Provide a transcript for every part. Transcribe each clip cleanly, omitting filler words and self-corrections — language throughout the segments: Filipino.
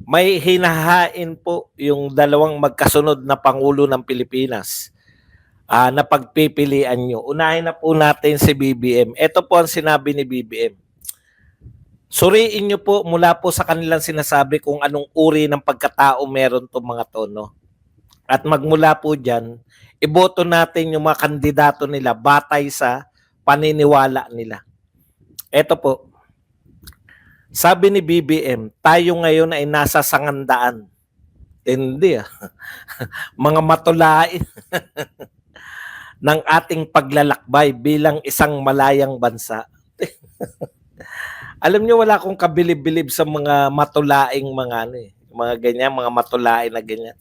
May hinahain po yung dalawang magkasunod na Pangulo ng Pilipinas na pagpipilian nyo. Unahin na po natin si BBM. Ito po ang sinabi ni BBM. Suriin nyo po mula po sa kanilang sinasabi kung anong uri ng pagkatao meron itong mga to, no? At magmula po dyan, iboto natin yung mga kandidato nila batay sa paniniwala nila. Ito po, sabi ni BBM, tayo ngayon ay nasa 100. Hindi mga matulain ng ating paglalakbay bilang isang malayang bansa. Alam niyo, wala akong kabilib-bilib sa mga matulaing mga mga ganyan, mga matulain na ganyan.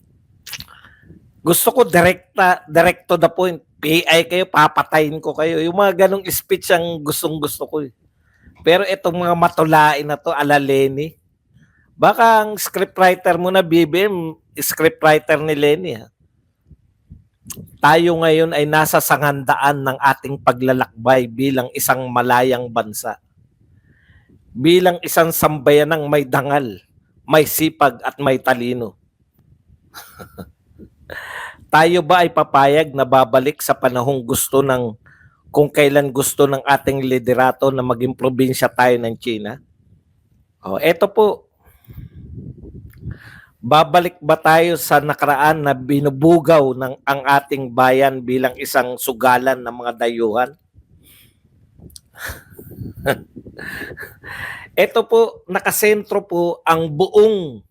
Gusto ko direct to the point. PI kayo, papatayin ko kayo. Yung mga ganong speech ang gustong-gusto ko. Pero itong mga matulain na to, ala Lenny, baka ang scriptwriter mo na BBM, scriptwriter ni Lenny. Tayo ngayon ay nasa 100 ng ating paglalakbay bilang isang malayang bansa. Bilang isang sambayanang may dangal, may sipag at may talino. Tayo ba ay papayag na babalik sa panahong gusto ng kung kailan gusto ng ating liderato na maging probinsya tayo ng China? Eto po. Babalik ba tayo sa nakaraan na binubugaw ng ang ating bayan bilang isang sugalan ng mga dayuhan? Ito po, nakasentro po ang buong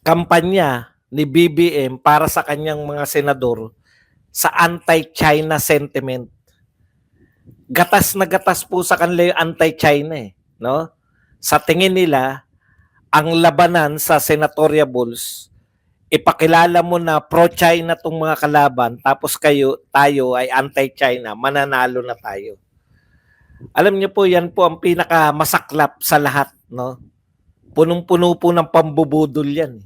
kampanya ni BBM para sa kanyang mga senador sa anti-China sentiment. Gatas na gatas po sa kanila yung anti-China no? Sa tingin nila, ang labanan sa senatoriables, ipakilala mo na pro-China tong mga kalaban, tapos tayo ay anti-China, mananalo na tayo. Alam niyo po, yan po ang pinakamasaklap sa lahat, no? Punong-puno po ng pambubudol yan.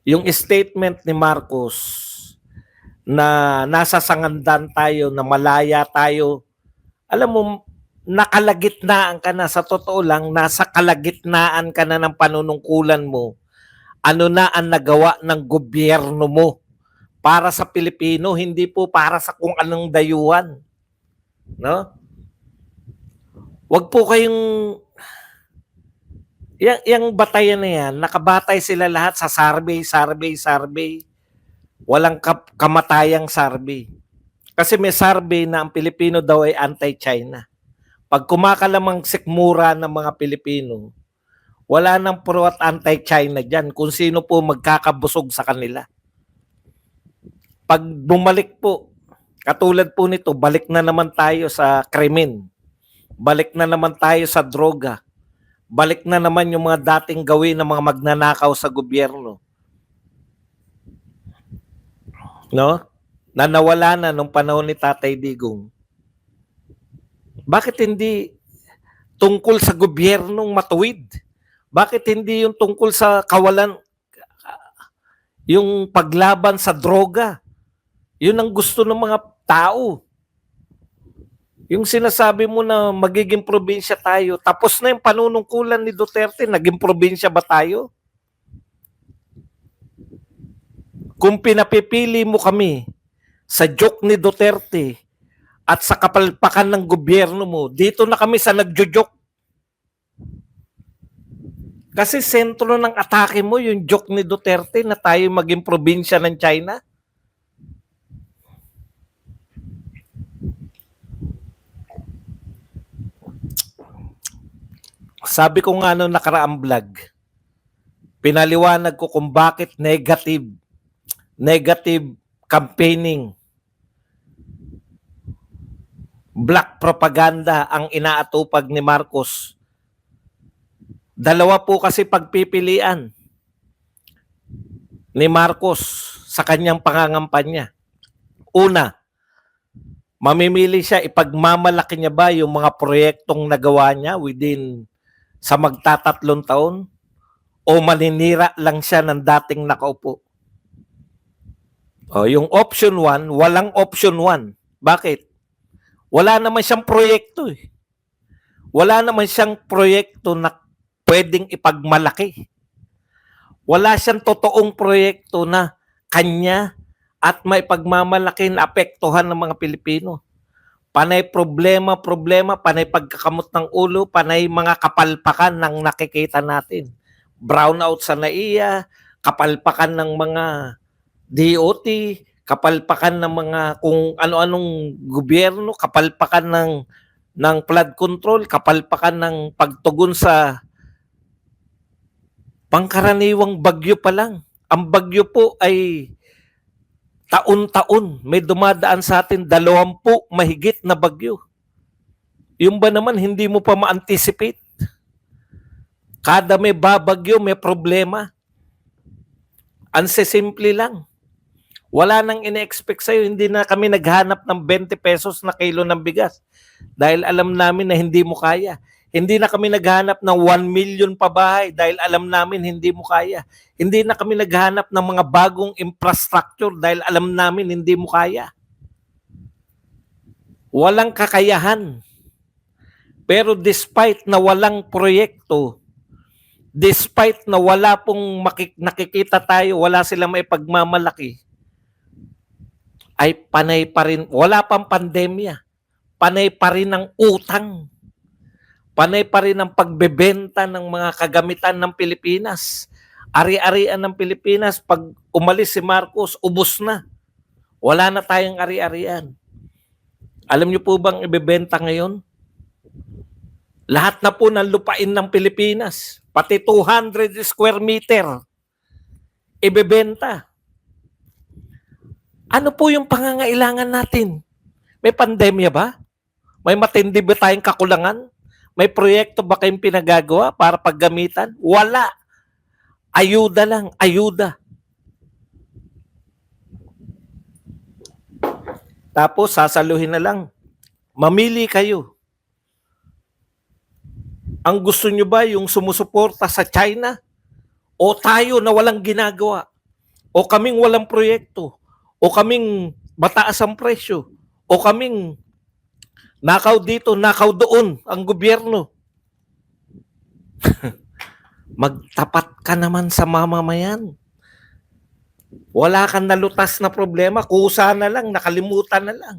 Yung statement ni Marcos na nasa 100 tayo, na malaya tayo, alam mo, nakalagitnaan ka na, sa totoo lang, nasa kalagitnaan ka na ng panunungkulan mo. Ano na ang nagawa ng gobyerno mo para sa Pilipino, hindi po para sa kung anong dayuhan. No? Wag po kayong yung batayan na yan, nakabatay sila lahat sa survey. Walang kamatayang survey. Kasi may survey na ang Pilipino daw ay anti-China. Pag kumakalamang sikmura ng mga Pilipino, wala nang pro at anti-China dyan kung sino po magkakabusog sa kanila. Pag bumalik po, katulad po nito, balik na naman tayo sa krimen. Balik na naman tayo sa droga. Balik na naman yung mga dating gawin ng mga magnanakaw sa gobyerno. No? Na nawala na nung panahon ni Tatay Digong. Bakit hindi tungkol sa gobyernong matuwid? Bakit hindi yung tungkol sa kawalan, yung paglaban sa droga? Yun ang gusto ng mga tao. Yung sinasabi mo na magiging probinsya tayo, tapos na yung panunungkulan ni Duterte, naging probinsya ba tayo? Kung pinapipili mo kami sa joke ni Duterte at sa kapalpakan ng gobyerno mo, dito na kami sa nagjo-joke. Kasi sentro ng atake mo yung joke ni Duterte na tayo maging probinsya ng China. Sabi ko nga nung nakaraang vlog, pinaliwanag ko kung bakit negative campaigning, black propaganda ang inaatupag ni Marcos. Dalawa po kasi pagpipilian ni Marcos sa kanyang pangangampanya. Una, mamimili siya, ipagmamalaki niya ba yung mga proyektong nagawa niya within sa magtatatlong taon, o maninira lang siya ng dating nakaupo? Yung option 1, walang option 1. Bakit? Wala naman siyang proyekto. Wala naman siyang proyekto na pwedeng ipagmalaki. Wala siyang totoong proyekto na kanya at may pagmamalaki na apektuhan ng mga Pilipino. Panay problema, panay pagkakamot ng ulo, panay mga kapalpakan ng nakikita natin. Brownout sa NAIA, kapalpakan ng mga DOT, kapalpakan ng mga kung ano-anong gobyerno, kapalpakan ng flood control, kapalpakan ng pagtugon sa pangkaraniwang bagyo pa lang. Ang bagyo po ay taon-taon may dumadaan sa atin 20 mahigit na bagyo. Yung ba naman hindi mo pa ma-anticipate? Kada may babagyo, may problema. Ansesimple lang. Wala nang ine-expect sa'yo. Hindi na kami naghanap ng 20 pesos na kilo ng bigas. Dahil alam namin na hindi mo kaya. Hindi na kami naghanap ng 1 million pabahay dahil alam namin hindi mo kaya. Hindi na kami naghanap ng mga bagong infrastructure dahil alam namin hindi mo kaya. Walang kakayahan. Pero despite na walang proyekto, despite na wala pong nakikita tayo, wala silang may pagmamalaki, ay panay pa rin, wala pang pandemya, panay pa rin ang utang. Panay pa rin ang pagbebenta ng mga kagamitan ng Pilipinas. Ari-arian ng Pilipinas, pag umalis si Marcos, ubos na. Wala na tayong ari-arian. Alam niyo po bang ibebenta ngayon? Lahat na po ng lupain ng Pilipinas, pati 200 square meter, ibebenta. Ano po yung pangangailangan natin? May pandemya ba? May matindi ba tayong kakulangan? May proyekto ba kayong pinagagawa para paggamitan? Wala. Ayuda lang, ayuda. Tapos sasaluhin na lang. Mamili kayo. Ang gusto nyo ba yung sumusuporta sa China? O tayo na walang ginagawa? O kaming walang proyekto? O kaming mataas ang presyo? O kaming nakaw dito, nakaw doon ang gobyerno? Magtapat ka naman sa mamamayan. Wala kang nalutas na problema, kusa na lang, nakalimutan na lang.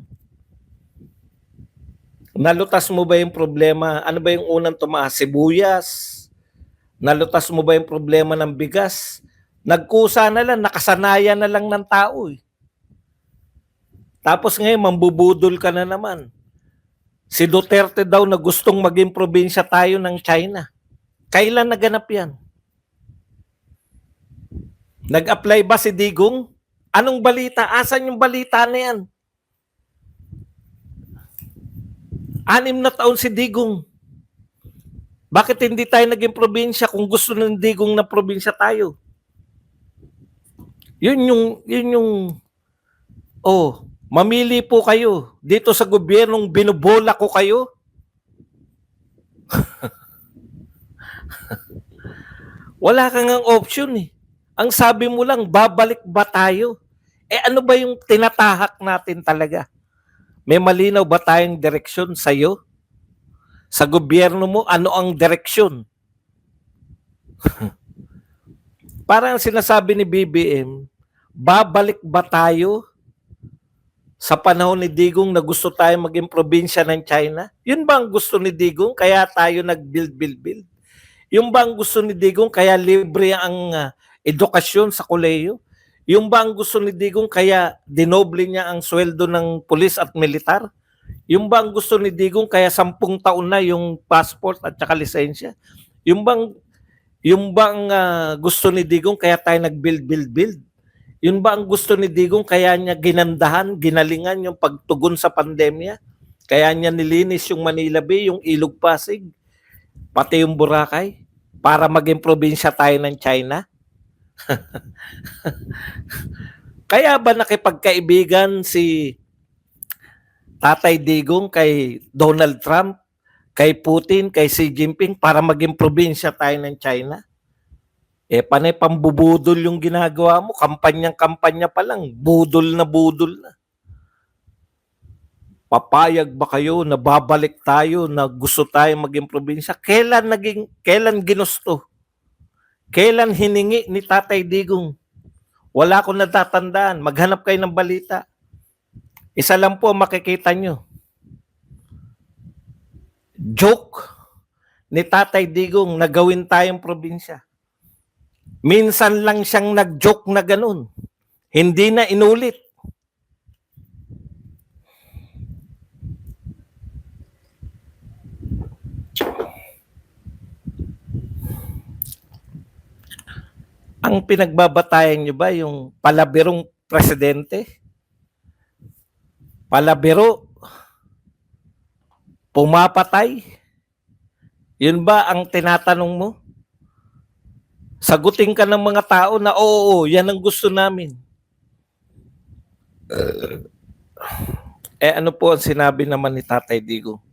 Nalutas mo ba yung problema? Ano ba yung unang tumaas? Sibuyas? Nalutas mo ba yung problema ng bigas? Nagkusa na lang, nakasanayan na lang ng tao. Tapos ngayon, mambubudol ka na naman. Si Duterte daw na gustong maging probinsya tayo ng China. Kailan naganap yan? Nag-apply ba si Digong? Anong balita? Asan yung balita na yan? 6 na taon si Digong. Bakit hindi tayo naging probinsya kung gusto ng Digong na probinsya tayo? Yun yung, mamili po kayo. Dito sa gobyernong binubola ko kayo. Wala kang ang option eh. Ang sabi mo lang, babalik ba tayo? Ano ba yung tinatahak natin talaga? May malinaw ba tayong direksyon sa'yo? Sa gobyerno mo, ano ang direksyon? Parang sinasabi ni BBM, babalik ba tayo sa panahon ni Digong na gusto tayo maging probinsya ng China? Yun ba ang gusto ni Digong? Kaya tayo nag-build? Yung ba ang gusto ni Digong? Kaya libre ang edukasyon sa kolehiyo? Yung ba ang gusto ni Digong? Kaya dinoble niya ang sweldo ng pulis at militar? Yung ba ang gusto ni Digong? Kaya 10 taon na yung passport at saka lisensya? Yung bang gusto ni Digong? Kaya tayo nag-build? Yun ba ang gusto ni Digong? Kaya niya ginandahan, ginalingan yung pagtugon sa pandemya? Kaya niya nilinis yung Manila Bay, yung Ilog Pasig, pati yung Boracay, para maging probinsya tayo ng China? Kaya ba nakipagkaibigan si Tatay Digong kay Donald Trump, kay Putin, kay Xi Jinping para maging probinsya tayo ng China? Panay pambubudol yung ginagawa mo. Kampanya pa lang. Budol na. papayag ba kayo na babalik tayo na gusto tayong maging probinsya? Kailan ginusto? Kailan hiningi ni Tatay Digong? Wala akong natatandaan. Maghanap kayo ng balita. Isa lang po makikita nyo. Joke ni Tatay Digong na gawin tayong probinsya. Minsan lang siyang nag-joke na ganun. Hindi na inulit. Ang pinagbabatayan nyo ba yung palabirong presidente? Palabiro? Pumapatay? Yun ba ang tinatanong mo? Sagutin ka ng mga tao na oo, yan ang gusto namin. Ano po ang sinabi naman ni Tatay Digong?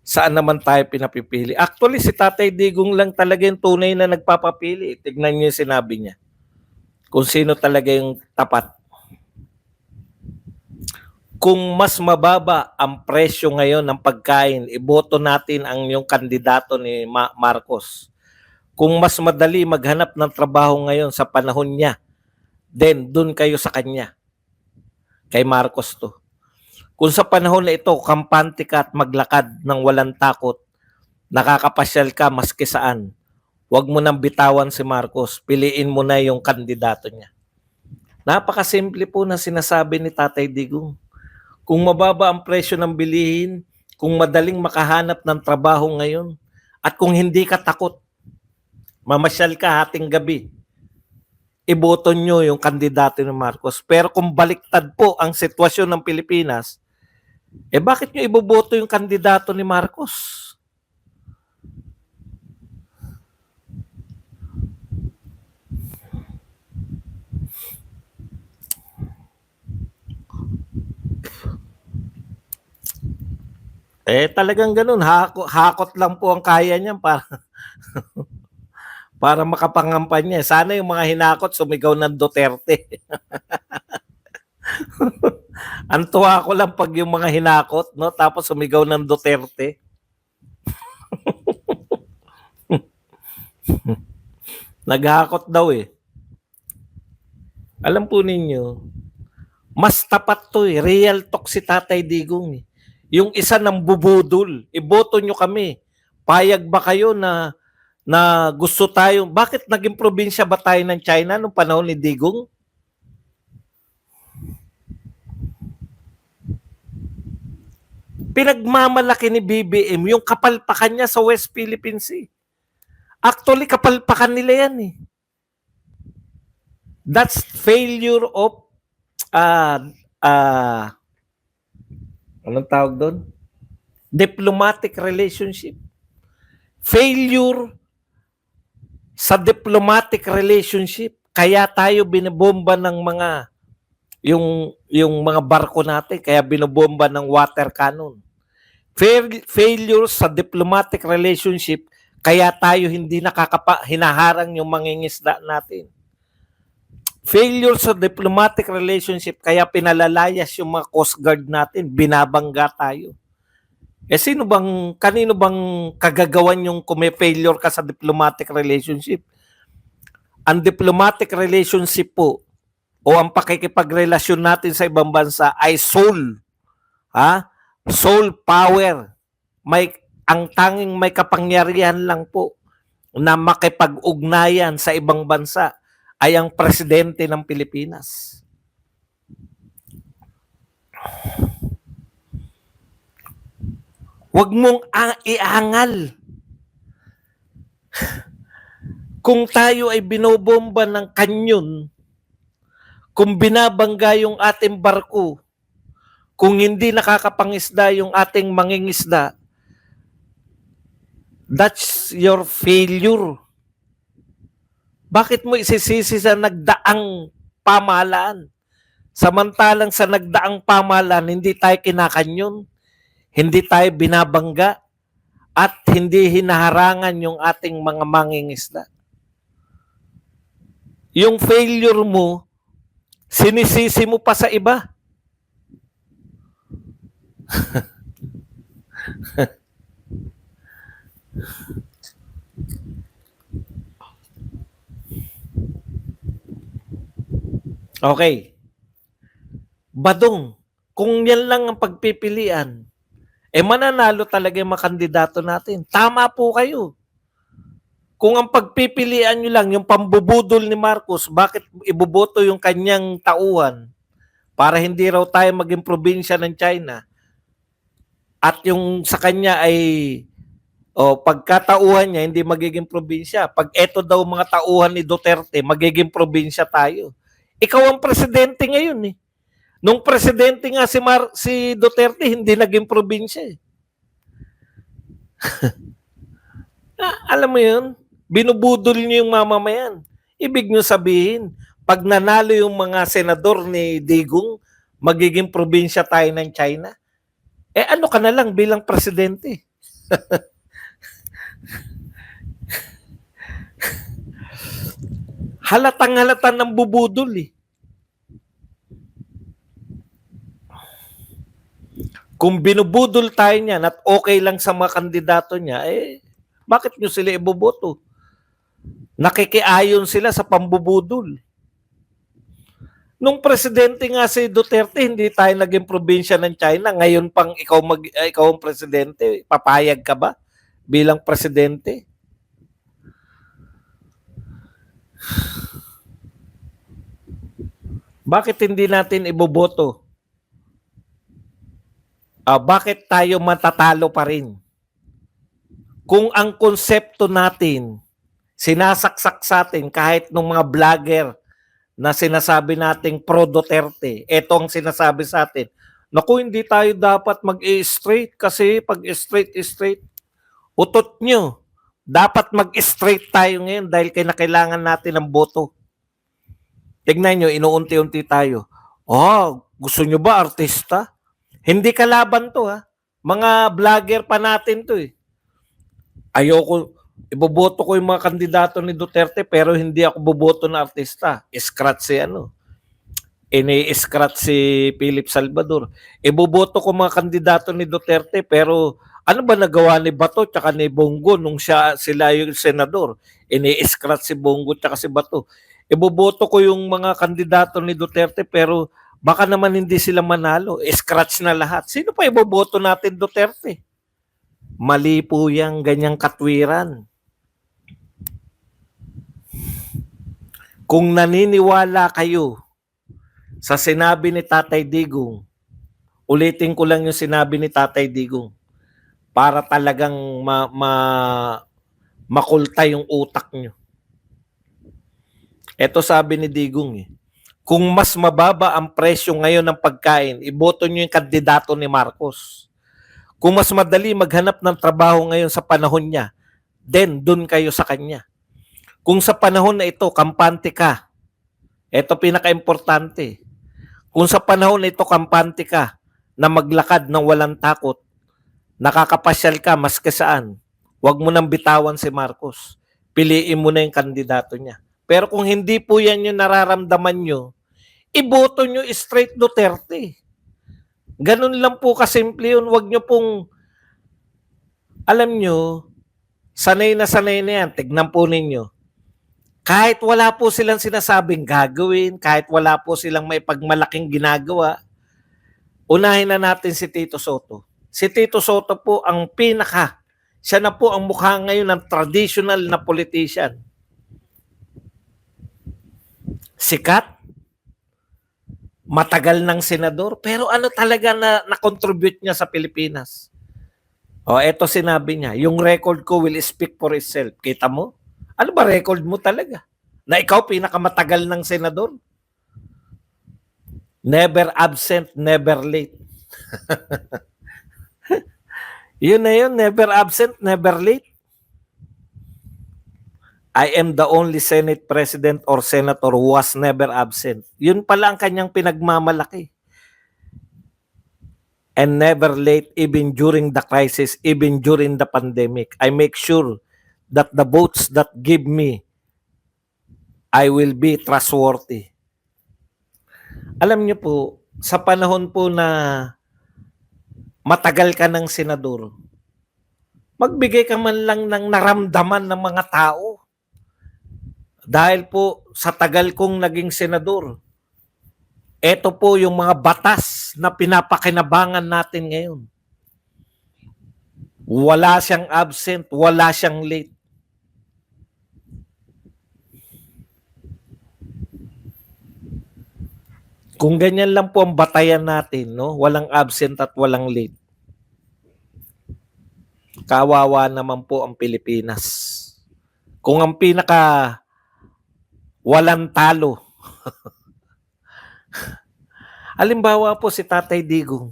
Saan naman tayo pinapipili? Actually, si Tatay Digong lang talaga yung tunay na nagpapapili. Tignan niyo yung sinabi niya. Kung sino talaga yung tapat. Kung mas mababa ang presyo ngayon ng pagkain, iboto natin ang yung kandidato ni Marcos. Kung mas madali maghanap ng trabaho ngayon sa panahon niya, then dun kayo sa kanya. Kay Marcos to. Kung sa panahon na ito, kampante ka at maglakad ng walang takot, nakakapasyal ka maski saan, huwag mo nang bitawan si Marcos, piliin mo na yung kandidato niya. Napakasimple po na sinasabi ni Tatay Digong. Kung mababa ang presyo ng bilihin, kung madaling makahanap ng trabaho ngayon, at kung hindi ka takot, mamasyal ka hating gabi, iboto nyo yung kandidato ni Marcos. Pero kung baliktad po ang sitwasyon ng Pilipinas, bakit nyo iboboto yung kandidato ni Marcos? Talagang ganun. Hakot lang po ang kaya niyan para makapangampanya. Sana yung mga hinakot sumigaw ng Duterte. Ang tuwa ko lang pag yung mga hinakot, no, tapos sumigaw ng Duterte. Naghakot daw eh. Alam po ninyo, mas tapat to eh. Real talk si Tatay Digong eh. Yung isa ng bubudol, iboto nyo kami. Payag ba kayo na gusto tayo? Bakit naging probinsya ba tayo ng China nung panahon ni Digong? Pinagmamalaki ni BBM yung kapalpakan niya sa West Philippine Sea. Actually, kapalpakan nila yan eh. That's failure of anong tawag doon? Diplomatic relationship. Failure sa diplomatic relationship. Kaya tayo binobomba ng mga yung mga barko natin, kaya binobomba ng water cannon. Failure sa diplomatic relationship, kaya tayo hindi hinaharang yung mangingisda natin. Failure sa diplomatic relationship, kaya pinalalayas yung mga Coast Guard natin, binabangga tayo. Kanino bang kagagawan yung kung may failure ka sa diplomatic relationship? Ang diplomatic relationship po, o ang pakikipagrelasyon natin sa ibang bansa ay soul. Soul power. Ang tanging may kapangyarihan lang po na makipag-ugnayan sa ibang bansa ay ang presidente ng Pilipinas. Huwag mong iangal. Kung tayo ay binobomba ng kanyon, kung binabangga yung ating barko, kung hindi nakakapangisda yung ating mangingisda, that's your failure. Bakit mo isisisi sa nagdaang pamahalaan? Samantalang sa nagdaang pamahalaan, hindi tayo kinakanyon, hindi tayo binabangga, at hindi hinaharangan yung ating mga mangingisda. Yung failure mo, sinisisi mo pa sa iba. Okay. Badong, kung yan lang ang pagpipilian, mananalo talaga yung mga kandidato natin. Tama po kayo. Kung ang pagpipilian nyo lang yung pambubudol ni Marcos, bakit iboboto yung kanyang tauhan para hindi raw tayo maging probinsya ng China at yung sa kanya ay pagkatauhan niya hindi magiging probinsya. Pag eto daw mga tauhan ni Duterte, magiging probinsya tayo. Ikaw ang presidente ngayon eh. Nung presidente nga si Duterte, hindi naging probinsya eh. Alam mo yun? Binubudol niyo yung mamamayan. Ibig nyo sabihin, pag nanalo yung mga senador ni Digong, magiging probinsya tayo ng China. Ano ka na lang bilang presidente? Halatang-halata ng bubudol eh. Kung binubudol tayo niyan at okay lang sa mga kandidato niya, bakit nyo sila iboboto? Nakikiayon sila sa pambubudol. Nung presidente nga si Duterte, hindi tayo naging probinsya ng China. Ngayon pang ikaw ang presidente, papayag ka ba bilang presidente? Bakit hindi natin iboboto? Bakit tayo matatalo pa rin? Kung ang konsepto natin, sinasaksak sa atin kahit ng mga vlogger na sinasabi nating pro Duterte, ito ang sinasabi sa atin, naku, hindi tayo dapat mag-straight kasi pag straight, utot nyo. Dapat mag-straight tayo ngayon dahil kailangan natin ng boto. Tignan nyo, inuunti-unti tayo. Gusto nyo ba artista? Hindi kalaban to ha. Mga vlogger pa natin to eh. Ayoko, iboboto ko yung mga kandidato ni Duterte pero hindi ako boboto na artista. Scratch si ini-scratch si Philip Salvador. Iboboto ko mga kandidato ni Duterte pero ano ba nagawa ni Bato tsaka ni Bongo nung sila yung senador? Ini-scratch si Bongo tsaka si Bato. Iboboto ko yung mga kandidato ni Duterte pero baka naman hindi sila manalo. Scratch na lahat. Sino pa iboboto natin Duterte? Mali po yung ganyang katwiran. Kung naniniwala kayo sa sinabi ni Tatay Digong, ulitin ko lang yung sinabi ni Tatay Digong para talagang makulta yung utak nyo. Ito sabi ni Digong kung mas mababa ang presyo ngayon ng pagkain, iboto nyo yung kandidato ni Marcos. Kung mas madali maghanap ng trabaho ngayon sa panahon niya, then dun kayo sa kanya. Kung sa panahon na ito, kampante ka, ito pinaka-importante. Kung sa panahon na ito, kampante ka, na maglakad ng walang takot, nakakapasyal ka maski saan, huwag mo nang bitawan si Marcos. Piliin mo na yung kandidato niya. Pero kung hindi po yan yung nararamdaman nyo, iboto nyo straight Duterte. Ganun lang po kasimple yun. Huwag nyo pong, alam nyo, sanay na yan. Tignan po ninyo. Kahit wala po silang sinasabing gagawin, kahit wala po silang may pagmalaking ginagawa, unahin na natin si Tito Soto. Si Tito Soto po ang siya na po ang mukha ngayon ng traditional na politician. Sikat, matagal ng senador, pero ano talaga na contribute niya sa Pilipinas? Eto sinabi niya, yung record ko will speak for itself. Kita mo? Ano ba record mo talaga? Na ikaw pinakamatagal ng senador? Never absent, never late. Yun na yun, never absent, never late. I am the only Senate President or Senator who was never absent. Yun pala ang kanyang pinagmamalaki. And never late even during the crisis, even during the pandemic. I make sure that the votes that give me, I will be trustworthy. Alam niyo po, sa panahon po na matagal ka ng senador, magbigay ka man lang ng naramdaman ng mga tao. Dahil po sa tagal kong naging senador, ito po yung mga batas na pinapakinabangan natin ngayon. Wala siyang absent, wala siyang late. Kung ganyan lang po ang batayan natin, no? Walang absent at walang late. Kawawa naman po ang Pilipinas. Kung ang pinaka walang talo. Halimbawa po si Tatay Digong.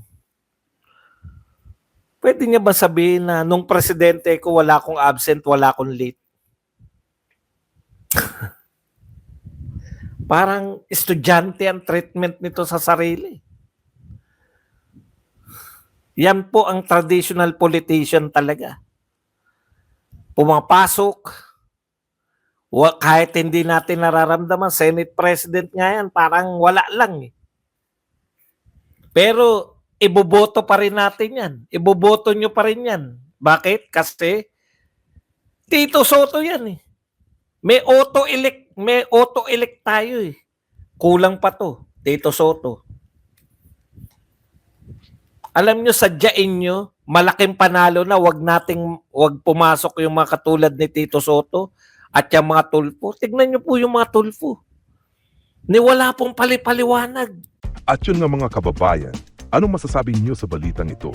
Pwede niya ba sabihin na nung presidente ko wala akong absent, wala akong late? Parang estudyante ang treatment nito sa sarili. Yan po ang traditional politician talaga. Pumapasok, kahit hindi natin nararamdaman, Senate President nga yan, parang wala lang. Pero iboboto pa rin natin yan. Iboboto nyo pa rin yan. Bakit? Kasi Tito Soto yan eh. May auto-elect tayo eh. Kulang pa to, Tito Soto. Alam nyo, sadyain nyo, malaking panalo na wag pumasok yung mga katulad ni Tito Soto at yung mga tulfo. Tignan nyo po yung mga tulfo. Ni wala pong palipaliwanag. At yun nga mga kababayan, anong masasabi niyo sa balitang ito?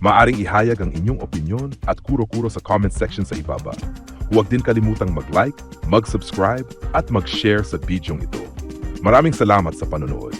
Maaring ihayag ang inyong opinyon at kuro-kuro sa comment section sa ibaba. Huwag din kalimutang mag-like, mag-subscribe at mag-share sa bidyong ito. Maraming salamat sa panonood.